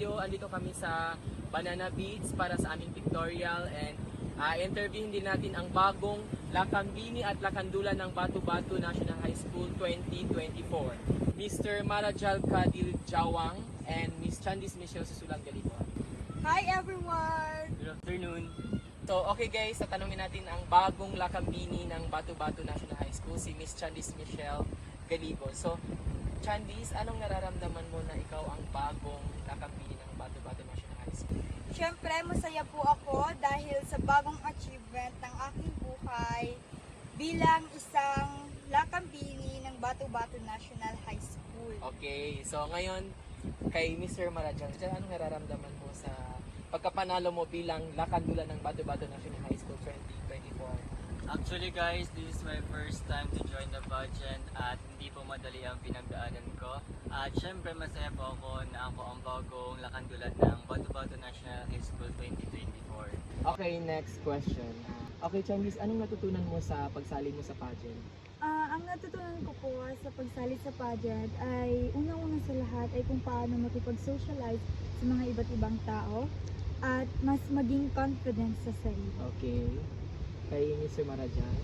kayo, andito kami sa Banana Beach para sa aming pictorial and interviewin din natin ang bagong Lakambini at Lakandulan ng Batu-Batu National High School 2024. Mr. Marajal Kadil Jawang and Miss Chandis Michelle Susulang Galibo. Hi everyone! Good afternoon. So okay guys, tatanungin natin ang bagong Lakambini ng Batu-Batu National High School, si Miss Chandis Michelle Galibo. So Chandis, anong nararamdaman mo na ikaw ang bagong Lakambini ng Batu-Batu National High School? Siyempre, masaya po ako dahil sa bagong achievement ng aking buhay bilang isang Lakambini ng Batu-Batu National High School. Okay, so ngayon kay Mr. Marajal, anong nararamdaman mo sa pagkapanalo mo bilang Lakandulan ng Batu-Batu National High School 2024? Actually guys, this is my first time to join the pageant at hindi po madali ang pinagdaanan ko. At syempre masaya po ako na ako ang bagong Lakandulan ng Batu-Batu National High School 2024. Okay, next question. Okay, Chandis, anong natutunan mo sa pagsali mo sa pageant? Ang natutunan ko po sa pagsali sa pageant ay unang-una sa lahat ay kung paano makipag-socialize sa mga iba't ibang tao at mas maging confident sa sarili. Okay. Kay Mr. Marajal?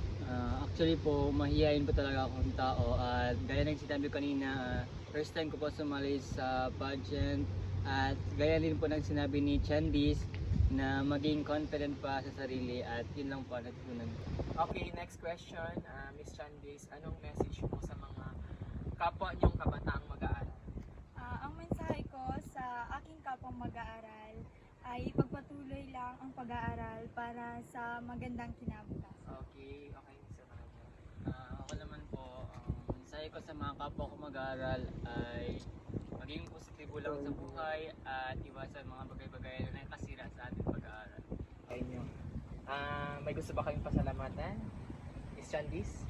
Actually po, mahihayin po talaga akong tao at gaya ng sinabi kanina, first time ko po sumali sa pageant at gaya din po ng sinabi ni Chandis na maging confident pa sa sarili at yun lang po natutunan ko. Okay, next question. Miss Chandis, anong message mo sa mga kapwa niyong kabataang mag-aaral? Ang mensahe ko sa aking kapwang mag-aaral ay pagpatuloy lang ang pag-aaral para sa magandang kinabukasan. Okay, Mr. Marajal. Ako naman po, ang mensahe ko sa mga kapwa ko mag-aaral ay maging positibo lang sa buhay at iwasan mga bagay-bagay na nakasira sa ating pag-aaral. Kay niyo. May gusto ba kayong pasalamatan? Miss Chandis?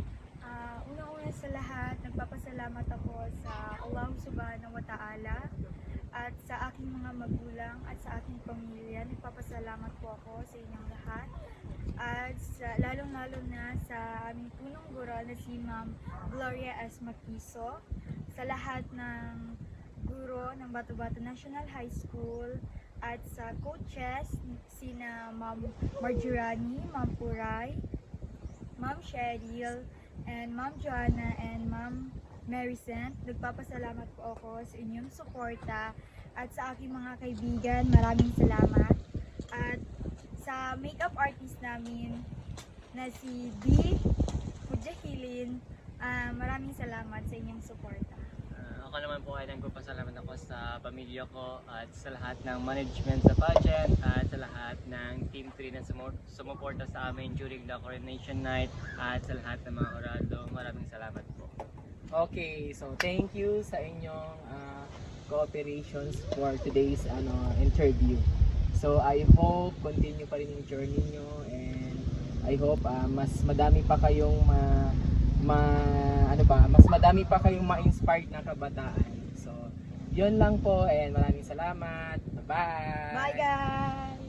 Una-una sa lahat, nagpapasalamat ako sa Allah Subhanahu wa Ta'ala at sa aking mga magulang at sa aking pamilya. Nagpapasalamat po ako sa inyong lahat at lalong-lalo na sa aming punong guro na si Ma'am Gloria S. Maquiso, sa lahat ng guro ng Batu-Batu National High School at sa coaches sina Ma'am Marjorani, Ma'am Puray, Ma'am Cheryl, and Ma'am Joanna and Ma'am Maricent. Nagpapasalamat po ako sa inyong suporta at sa aking mga kaibigan, maraming salamat. At sa makeup artist namin na si D. Mujahilin, maraming salamat sa inyong suporta. Ako naman po ay nagpapasalamat ako sa pamilya ko at sa lahat ng management sa pageant at sa lahat ng Team 3 na sumuporta sa amin during the coronation night at sa lahat ng mga orado. Maraming salamat po. Okay, so thank you sa inyong cooperations for today's interview. So I hope continue pa rin yung journey nyo and I hope mas madami pa kayong mas madami pa kayong ma-inspired na kabataan. So yun lang po and maraming salamat. Bye! Bye guys!